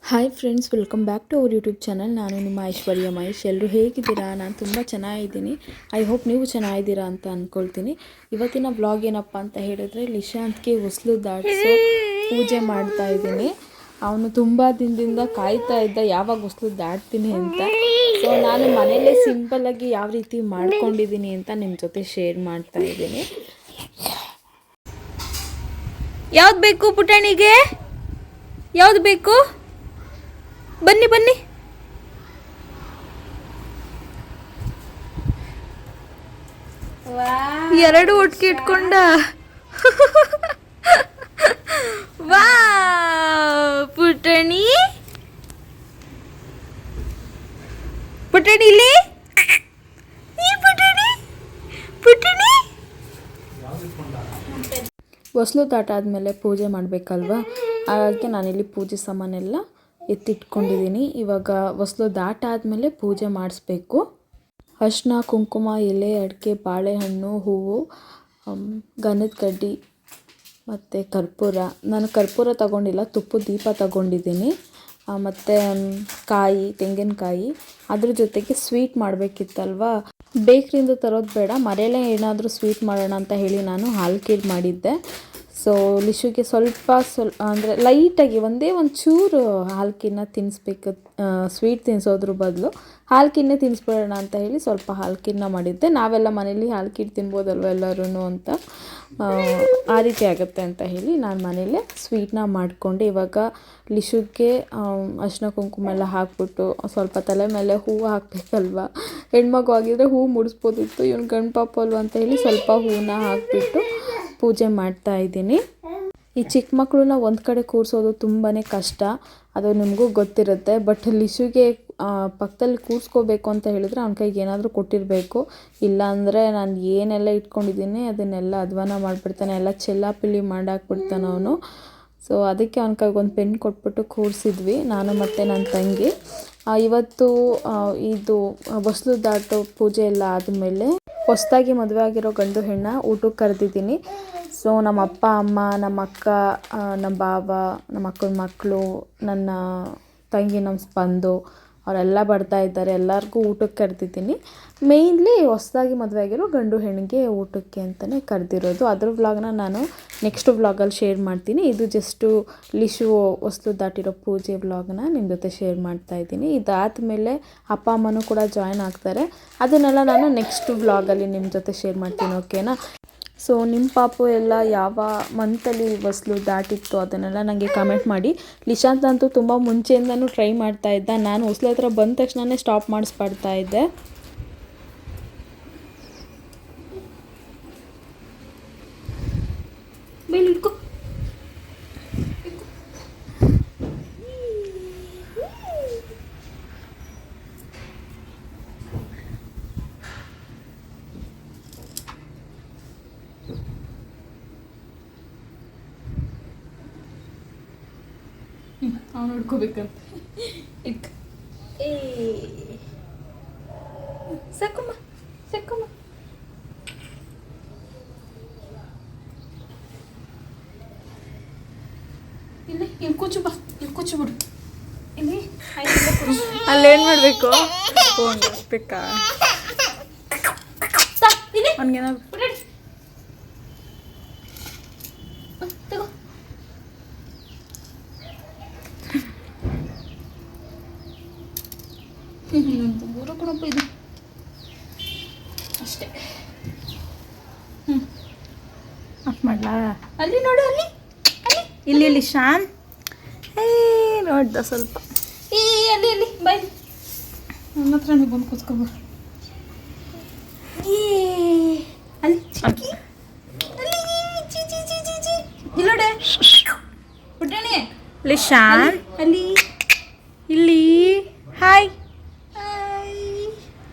Hi friends, welcome back to our YouTube channel. ನಾನು ನಿಮ್ಮ ಐಶ್ವರ್ಯ ಮಹೇಶ್. ಎಲ್ಲರೂ ಹೇಗಿದ್ದೀರಾ? ನಾನು ತುಂಬ ಚೆನ್ನಾಗಿದ್ದೀನಿ. ಐ ಹೋಪ್ ನೀವು ಚೆನ್ನಾಗಿದ್ದೀರಾ ಅಂತ ಅಂದ್ಕೊಳ್ತೀನಿ. ಇವತ್ತಿನ ವ್ಲಾಗ್ ಏನಪ್ಪ ಅಂತ ಹೇಳಿದ್ರೆ, ಲಿಶಾಂತ್ಗೆ ಹೊಸಲು ದಾಟಿಸೋ ಪೂಜೆ ಮಾಡ್ತಾ ಇದ್ದೀನಿ. ಅವನು ತುಂಬ ದಿನದಿಂದ ಕಾಯ್ತಾ ಇದ್ದ ಯಾವಾಗ ಹೊಸಲು ದಾಟ್ತೀನಿ ಅಂತ. ಸೊ ನಾನು ಮನೆಯಲ್ಲೇ ಸಿಂಪಲ್ಲಾಗಿ ಯಾವ ರೀತಿ ಮಾಡ್ಕೊಂಡಿದ್ದೀನಿ ಅಂತ ನಿಮ್ಮ ಜೊತೆ ಶೇರ್ ಮಾಡ್ತಾ ಇದ್ದೀನಿ. ಯಾವ್ದು ಬೇಕು ಪುಟಾಣಿಗೆ? ಯಾವ್ದು ಬೇಕು? ಬನ್ನಿ ಬನ್ನಿ. ಎರಡು ಒಟ್ಟಿಗೆ ಇಟ್ಕೊಂಡ. ವಾ ಪುಟಾಣಿ, ಪುಟಾಣಿ ಇಲ್ಲಿ. ಈ ಪುಟಾಣಿ, ಪುಟಾಣಿ. ಹೊಸಲು ದಾಟಾದ್ಮೇಲೆ ಪೂಜೆ ಮಾಡಬೇಕಲ್ವಾ, ಹಾಗಾಗಿ ನಾನಿಲ್ಲಿ ಪೂಜೆ ಸಾಮಾನೆಲ್ಲ ಎತ್ತಿಟ್ಕೊಂಡಿದ್ದೀನಿ. ಇವಾಗ ಹೊಸಲು ದಾಟಾದಮೇಲೆ ಪೂಜೆ ಮಾಡಿಸ್ಬೇಕು. ಅರಿಶಿನ, ಕುಂಕುಮ, ಎಲೆ, ಅಡಿಕೆ, ಬಾಳೆಹಣ್ಣು, ಹೂವು, ಗಂಧದ ಕಡ್ಡಿ ಮತ್ತು ಕರ್ಪೂರ. ನಾನು ಕರ್ಪೂರ ತಗೊಂಡಿಲ್ಲ, ತುಪ್ಪದ ದೀಪ ತಗೊಂಡಿದ್ದೀನಿ. ಮತ್ತು ಕಾಯಿ, ತೆಂಗಿನಕಾಯಿ. ಅದ್ರ ಜೊತೆಗೆ ಸ್ವೀಟ್ ಮಾಡಬೇಕಿತ್ತಲ್ವ, ಬೇಕ್ರಿಯಿಂದ ತರೋದು ಬೇಡ, ಮನೆಯಲ್ಲೇ ಏನಾದರೂ ಸ್ವೀಟ್ ಮಾಡೋಣ ಅಂತ ಹೇಳಿ ನಾನು ಹಾಲು ಖೀರ್ ಮಾಡಿದ್ದೆ. ಸೊ ಲಿಶುಗೆ ಅಂದರೆ ಲೈಟಾಗಿ ಒಂದು ಚೂರು ಹಾಲ್ಕಿನ್ನ ತಿನ್ನಿಸ್ಬೇಕು. ಸ್ವೀಟ್ ತಿನ್ನಿಸೋದ್ರ ಬದಲು ಹಾಲ್ಕಿನ್ನೇ ತಿನ್ನಿಸ್ಬಿಡೋಣ ಅಂತ ಹೇಳಿ ಸ್ವಲ್ಪ ಹಾಲ್ಕಿನ್ನ ಮಾಡಿದ್ದೆ. ನಾವೆಲ್ಲ ಮನೇಲಿ ಹಾಲ್ಕಿಟ್ಟು ತಿನ್ಬೋದಲ್ವ ಎಲ್ಲರೂ ಅಂತ, ಆ ರೀತಿ ಆಗುತ್ತೆ ಅಂತ ಹೇಳಿ ನಾನು ಮನೇಲೇ ಸ್ವೀಟ್ನ ಮಾಡಿಕೊಂಡೆ. ಇವಾಗ ಲಿಶುಗೆ ಅರಿಶಿನ ಕುಂಕುಮ ಎಲ್ಲ ಹಾಕ್ಬಿಟ್ಟು ಸ್ವಲ್ಪ ತಲೆ ಮೇಲೆ ಹೂವು ಹಾಕಬೇಕಲ್ವ. ಹೆಣ್ಮಗು ಆಗಿದ್ರೆ ಹೂವು ಮುಡಿಸ್ಬೋದಿತ್ತು, ಇವನು ಗಂಡು ಪಾಪ ಅಲ್ವ ಅಂತ ಹೇಳಿ ಸ್ವಲ್ಪ ಹೂವನ್ನ ಹಾಕಿಬಿಟ್ಟು ಪೂಜೆ ಮಾಡ್ತಾ ಇದ್ದೀನಿ. ಈ ಚಿಕ್ಕ ಮಕ್ಕಳನ್ನ ಒಂದು ಕಡೆ ಕೂರಿಸೋದು ತುಂಬಾ ಕಷ್ಟ, ಅದು ನಿಮಗೂ ಗೊತ್ತಿರುತ್ತೆ. ಬಟ್ ಲಿಶುಗೆ ಪಕ್ಕದಲ್ಲಿ ಕೂರಿಸ್ಕೋಬೇಕು ಅಂತ ಹೇಳಿದ್ರೆ ಅವ್ನ ಕೈಗೆ ಏನಾದರೂ ಕೊಟ್ಟಿರಬೇಕು. ಇಲ್ಲಾಂದರೆ ನಾನು ಏನೆಲ್ಲ ಇಟ್ಕೊಂಡಿದ್ದೀನಿ ಅದನ್ನೆಲ್ಲ ಅಧ್ವಾನ ಮಾಡಿಬಿಡ್ತಾನೆ, ಎಲ್ಲ ಚೆಲ್ಲಾಪಿಲ್ಲಿ ಮಾಡಾಕ್ಬಿಡ್ತಾನೆ ಅವನು. ಸೊ ಅದಕ್ಕೆ ಅವ್ನ ಕೈಗೆ ಒಂದು ಪೆನ್ ಕೊಟ್ಬಿಟ್ಟು ಕೂರಿಸಿದ್ವಿ ನಾನು ಮತ್ತು ನನ್ನ ತಂಗಿ. ಇವತ್ತು ಇದು ಹೊಸಲು ದಾಟೋ ಪೂಜೆ ಎಲ್ಲ ಆದಮೇಲೆ ಹೊಸದಾಗಿ ಮದುವೆ ಆಗಿರೋ ಗಂಡು ಹೆಣ್ಣ ಊಟಕ್ಕೆ ಕರೆದಿದ್ದೀನಿ. ಸೊ ನಮ್ಮ ಅಪ್ಪ ಅಮ್ಮ, ನಮ್ಮ ಅಕ್ಕ, ನಮ್ಮ ಬಾವ, ನಮ್ಮ ಅಕ್ಕನ ಮಕ್ಕಳು, ನನ್ನ ತಂಗಿ, ನಮ್ಮ ಸ್ಪಂದು ಅವರೆಲ್ಲ ಬರ್ತಾ ಇದ್ದಾರೆ. ಎಲ್ಲರಿಗೂ ಊಟಕ್ಕೆ ಕರೆದಿದ್ದೀನಿ. ಮೇಯ್ನ್ಲಿ ಹೊಸದಾಗಿ ಮದುವೆ ಆಗಿರೋ ಗಂಡು ಹೆಣ್ಣಿಗೆ ಊಟಕ್ಕೆ ಅಂತಲೇ ಕರೆದಿರೋದು. ಅದ್ರ ವ್ಲಾಗ್ನ ನಾನು ನೆಕ್ಸ್ಟ್ ವ್ಲಾಗಲ್ಲಿ ಶೇರ್ ಮಾಡ್ತೀನಿ. ಇದು ಜಸ್ಟು ಲಿಶು ಹೊಸಲು ದಾಟಿರೋ ಪೂಜೆ ವ್ಲಾಗ್ನ ನಿಮ್ಮ ಜೊತೆ ಶೇರ್ ಮಾಡ್ತಾಯಿದ್ದೀನಿ. ಇದಾದಮೇಲೆ ಅಪ್ಪ ಅಮ್ಮನೂ ಕೂಡ ಜಾಯ್ನ್ ಆಗ್ತಾರೆ. ಅದನ್ನೆಲ್ಲ ನಾನು ನೆಕ್ಸ್ಟ್ ವ್ಲಾಗಲ್ಲಿ ನಿಮ್ಮ ಜೊತೆ ಶೇರ್ ಮಾಡ್ತೀನಿ, ಓಕೆನಾ? ಸೊ ನಿಮ್ಮ ಪಾಪು ಎಲ್ಲ ಯಾವ ಮಂತಲ್ಲಿ ಹೊಸಲು ದಾಟಿತ್ತು ಅದನ್ನೆಲ್ಲ ನನಗೆ ಕಮೆಂಟ್ ಮಾಡಿ. ಲಿಶಾಂತ್ ಅಂತೂ ತುಂಬ ಮುಂಚೆಯಿಂದನೂ ಟ್ರೈ ಮಾಡ್ತಾ ಇದ್ದ. ನಾನು ಹೊಸಲು ಹತ್ರ ಬಂದ ತಕ್ಷಣವೇ ಸ್ಟಾಪ್ ಮಾಡಿಸ್ಬಿಡ್ತಾ ಇದ್ದೆ. ಅವ್ನು ಹಿಡ್ಕೋಬೇಕಂತ ಇಟ್ಕ. ಏ ಸಾಕಮ್ಮ, ಸಾಕಮ್ಮ. ಇಲ್ಲಿ ಇಲ್ಲಿ ಕೂಚು ಬಾ, ಇಲ್ಲಿ ಕೂಚು ಬಿಡು. ಇಲ್ಲಿ ಅಲ್ಲೇನು ಮಾಡಬೇಕು? ಫೋನ್ ಬೇಕಾ ಅವನಿಗೇನಾದ್ರು ದೂರ ಕೊಡಪ್ಪ, ಇದು ಅಷ್ಟೇ. ಆಫ್ ಮಾಡಲಾ? ಅಲ್ಲಿ ನೋಡು, ಅಲ್ಲಿ ಅಲ್ಲಿ ಇಲ್ಲಿ ಇಲ್ಲಿ ಶಾನ್ ನೋಡ್ದ ಸ್ವಲ್ಪ. ಈ ಅಲ್ಲಿ ಅಲ್ಲಿ ಬಾಯ್, ನನ್ನ ಹತ್ರ ಬಂದು ಕೂತ್ಕೋಬ. ಅಲ್ಲಿ ಚಿಕ್ಕಿ, ಅಲ್ಲಿ ಚಿ ಚಿ ಚಿ ಚಿ ಚಿ. ಇಲ್ಲೋಡೆ ಪುಟಾಣಿ, ಲಿಶಾನ್ ಅಲ್ಲಿ ಇಲ್ಲಿ. ಹಾಯ್.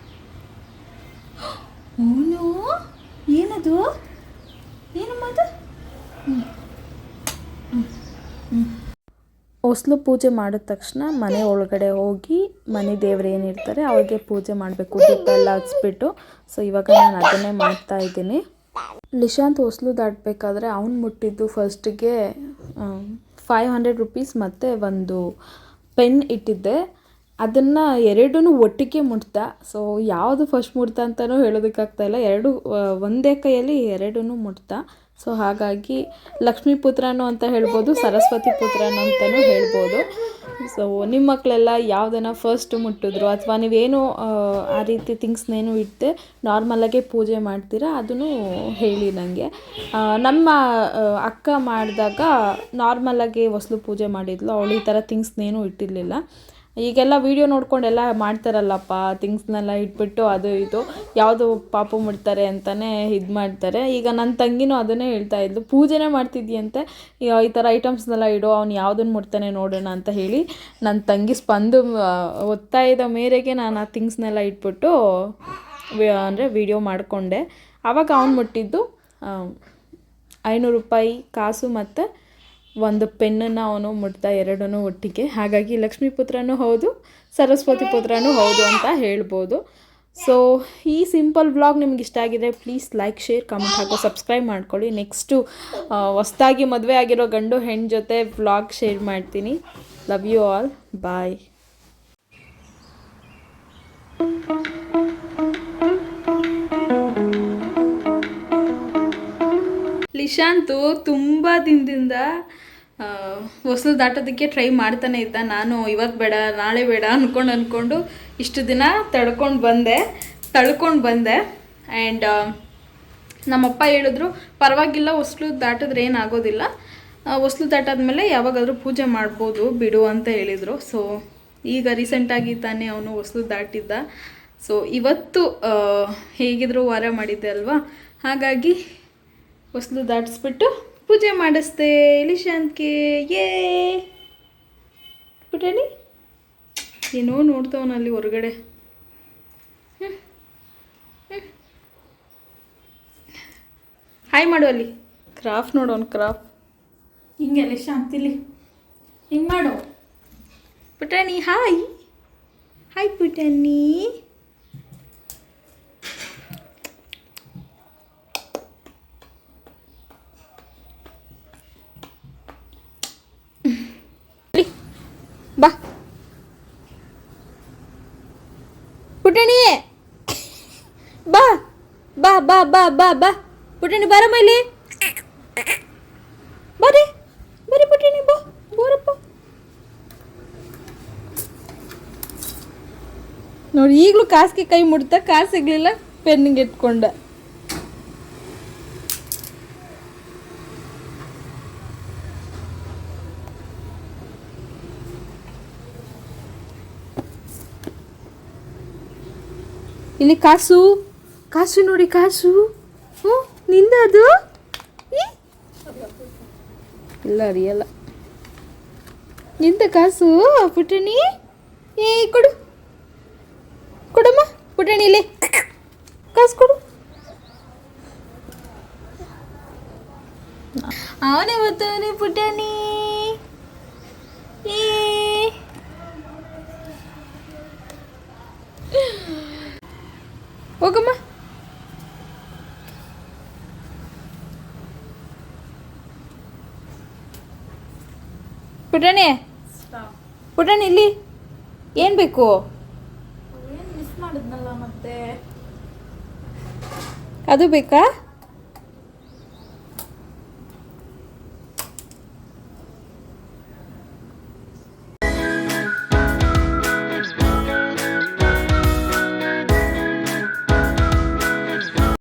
ಓನು ಏನದು? ಏನಮ್ಮದು? ಹೊಸಲು ಪೂಜೆ ಮಾಡಿದ ತಕ್ಷಣ ಮನೆ ಒಳಗಡೆ ಹೋಗಿ ಮನೆ ದೇವ್ರು ಏನಿರ್ತಾರೆ ಅವ್ರಿಗೆ ಪೂಜೆ ಮಾಡಬೇಕು, ದೀಪ ಎಲ್ಲ ಹಚ್ಬಿಟ್ಟು. ಸೊ ಇವಾಗ ನಾನು ಅದನ್ನೇ ಮಾಡ್ತಾ ಇದ್ದೀನಿ. ಲಿಶಾಂತ್ ಹೊಸಲು ದಾಟಬೇಕಾದ್ರೆ ಅವ್ನು ಮುಟ್ಟಿದ್ದು ಫಸ್ಟಿಗೆ 500 ರುಪೀಸ್ ಮತ್ತು ಒಂದು ಪೆನ್ ಇಟ್ಟಿದ್ದೆ, ಅದನ್ನು ಎರಡೂ ಒಟ್ಟಿಗೆ ಮುಟ್ತಾ. ಸೊ ಯಾವುದು ಫಸ್ಟ್ ಮುಟ್ತಾ ಅಂತಲೂ ಹೇಳೋದಕ್ಕಾಗ್ತಾಯಿಲ್ಲ, ಎರಡು ಒಂದೇ ಕೈಯಲ್ಲಿ ಎರಡೂ ಮುಟ್ತಾ. ಸೊ ಹಾಗಾಗಿ ಲಕ್ಷ್ಮೀ ಪುತ್ರನೂ ಅಂತ ಹೇಳ್ಬೋದು, ಸರಸ್ವತಿ ಪುತ್ರನೂ ಅಂತಲೂ ಹೇಳ್ಬೋದು. ಸೊ ನಿಮ್ಮ ಮಕ್ಕಳೆಲ್ಲ ಯಾವುದನ್ನು ಫಸ್ಟ್ ಮುಟ್ಟಿದ್ರು ಅಥವಾ ನೀವೇನು ಆ ರೀತಿ ಥಿಂಗ್ಸ್ನೇನು ಇಟ್ಟೆ ನಾರ್ಮಲಾಗೆ ಪೂಜೆ ಮಾಡ್ತೀರಾ ಅದನ್ನು ಹೇಳಿ ನನಗೆ. ನಮ್ಮ ಅಕ್ಕ ಮಾಡಿದಾಗ ನಾರ್ಮಲಾಗಿ ಹೊಸ್ಲು ಪೂಜೆ ಮಾಡಿದ್ಲು, ಅವಳು ಈ ಥರ ಥಿಂಗ್ಸ್ನೇನು ಇಟ್ಟಿರಲಿಲ್ಲ. ಈಗೆಲ್ಲ ವೀಡಿಯೋ ನೋಡ್ಕೊಂಡೆಲ್ಲ ಮಾಡ್ತಾರಲ್ಲಪ್ಪ, ಥಿಂಗ್ಸ್ನೆಲ್ಲ ಇಟ್ಬಿಟ್ಟು ಅದು ಇದು ಯಾವುದು ಪಾಪು ಮುಡ್ತಾರೆ ಅಂತಲೇ ಇದು ಮಾಡ್ತಾರೆ. ಈಗ ನನ್ನ ತಂಗಿನೂ ಅದನ್ನೇ ಹೇಳ್ತಾ ಇದ್ಲು, ಪೂಜೆನೇ ಮಾಡ್ತಿದ್ಯಂತೆ, ಈ ಥರ ಐಟಮ್ಸ್ನೆಲ್ಲ ಇಡು, ಅವ್ನು ಯಾವುದನ್ನು ಮುಡ್ತಾನೆ ನೋಡೋಣ ಅಂತ ಹೇಳಿ ನನ್ನ ತಂಗಿ ಒತ್ತಾಯದ ಮೇರೆಗೆ ನಾನು ಆ ಥಿಂಗ್ಸ್ನೆಲ್ಲ ಇಟ್ಬಿಟ್ಟು ಅಂದರೆ ವೀಡಿಯೋ ಮಾಡಿಕೊಂಡೆ. ಆವಾಗ ಅವ್ನು ಮುಟ್ಟಿದ್ದು 500 ರೂಪಾಯಿ ಕಾಸು ಮತ್ತು ಒಂದು ಪೆನ್ನನ್ನು ಅವನು ಮುಟ್ತಾ, ಎರಡೂ ಒಟ್ಟಿಗೆ. ಹಾಗಾಗಿ ಲಕ್ಷ್ಮೀ ಪುತ್ರನೂ ಹೌದು, ಸರಸ್ವತಿ ಪುತ್ರನೂ ಹೌದು ಅಂತ ಹೇಳ್ಬೋದು. ಸೊ ಈ ಸಿಂಪಲ್ ವ್ಲಾಗ್ ನಿಮ್ಗೆ ಇಷ್ಟ ಆಗಿದೆ ಪ್ಲೀಸ್ ಲೈಕ್, ಶೇರ್, ಕಮೆಂಟ್ ಹಾಗೂ ಸಬ್ಸ್ಕ್ರೈಬ್ ಮಾಡ್ಕೊಳ್ಳಿ. ನೆಕ್ಸ್ಟು ಹೊಸ್ದಾಗಿ ಮದುವೆ ಆಗಿರೋ ಗಂಡು ಹೆಣ್ಣು ಜೊತೆ ವ್ಲಾಗ್ ಶೇರ್ ಮಾಡ್ತೀನಿ. ಲವ್ ಯು ಆಲ್, ಬಾಯ್. ಲಿಶಾಂತು ತುಂಬ ದಿನದಿಂದ ಹೊಸಲು ದಾಟೋದಕ್ಕೆ ಟ್ರೈ ಮಾಡ್ತಾನೆ ಇದ್ದ. ನಾನು ಇವತ್ತು ಬೇಡ ನಾಳೆ ಬೇಡ ಅಂದ್ಕೊಂಡು ಇಷ್ಟು ದಿನ ತಳ್ಕೊಂಡು ಬಂದೆ. ಆ್ಯಂಡ್ ನಮ್ಮಪ್ಪ ಹೇಳಿದ್ರು ಪರವಾಗಿಲ್ಲ, ಹೊಸಲು ದಾಟಿದ್ರೆ ಏನಾಗೋದಿಲ್ಲ, ಹೊಸಲು ದಾಟಾದ್ಮೇಲೆ ಯಾವಾಗಾದರೂ ಪೂಜೆ ಮಾಡ್ಬೋದು ಬಿಡು ಅಂತ ಹೇಳಿದರು. ಸೊ ಈಗ ರೀಸೆಂಟಾಗಿ ತಾನೇ ಅವನು ಹೊಸಲು ದಾಟಿದ್ದ. ಸೊ ಇವತ್ತು ಹೇಗಿದ್ರು ವಾರ ಮಾಡಿದ್ದೆ ಅಲ್ವಾ, ಹಾಗಾಗಿ ಹೊಸಲು ದಾಟಿಸ್ಬಿಟ್ಟು ಪೂಜೆ ಮಾಡಿಸ್ದೆ ಲಿಶಾಂತ್ಗೆ. ಯೇ ಪುಟಣಿ ಏನೋ ನೋಡ್ತವನಲ್ಲಿ ಹೊರಗಡೆ. ಹಾಯ್ ಮಾಡು, ಅಲ್ಲಿ ಕ್ರಾಫ್ಟ್ ನೋಡೋನು, ಕ್ರಾಫ್ಟ್ ಹಿಂಗೆ ಲಿಶಾಂತ್ ಇಲ್ಲಿ ಹಿಂಗೆ ಮಾಡು. ಪುಟಣಿ ಹಾಯ್ ಪುಟಣಿ. ಬಾ ಪುಟಣಿ, ಬಾ ಬಾ ಬಾ ಬಾ ಬಾ ಬಾ ಪುಟಣಿ, ಬಾರಮ್ಮ ಇಲ್ಲಿ, ಬರೀ ಪುಟಣಿ, ಬಾ ಬೋರಪ್ಪ. ನೋಡಿ ಈಗಲೂ ಕಾಸಿಗೆ ಕೈ ಮುಡ್ತಾ, ಕಾಸು ಸಿಗ್ಲಿಲ್ಲ, ಪೆನ್ನಿಗೆ ಇಟ್ಕೊಂಡ. ಇಲ್ಲಿ ಕಾಸು ನೋಡಿ, ಕಾಸು ನಿಂದ ಅದು ಇಲ್ಲ ಅರಿಯಲ್ಲ, ನಿಂದ ಕಾಸು ಪುಟಣಿ. ಕೊಡಮ್ಮ ಪುಟಣಿ, ಇಲ್ಲಿ ಕಾಸು ಕೊಡು. ಅವನೇ ಬರ್ತಾನೆ ಪುಟಣಿ. ಹೋಗಮ್ಮ. ಪುಟಣಿ ಇಲ್ಲಿ ಏನು ಬೇಕು? ಏನು ಮಿಸ್ ಮಾಡಿದ್ನಲ್ಲ ಮತ್ತೆ, ಅದು ಬೇಕಾ?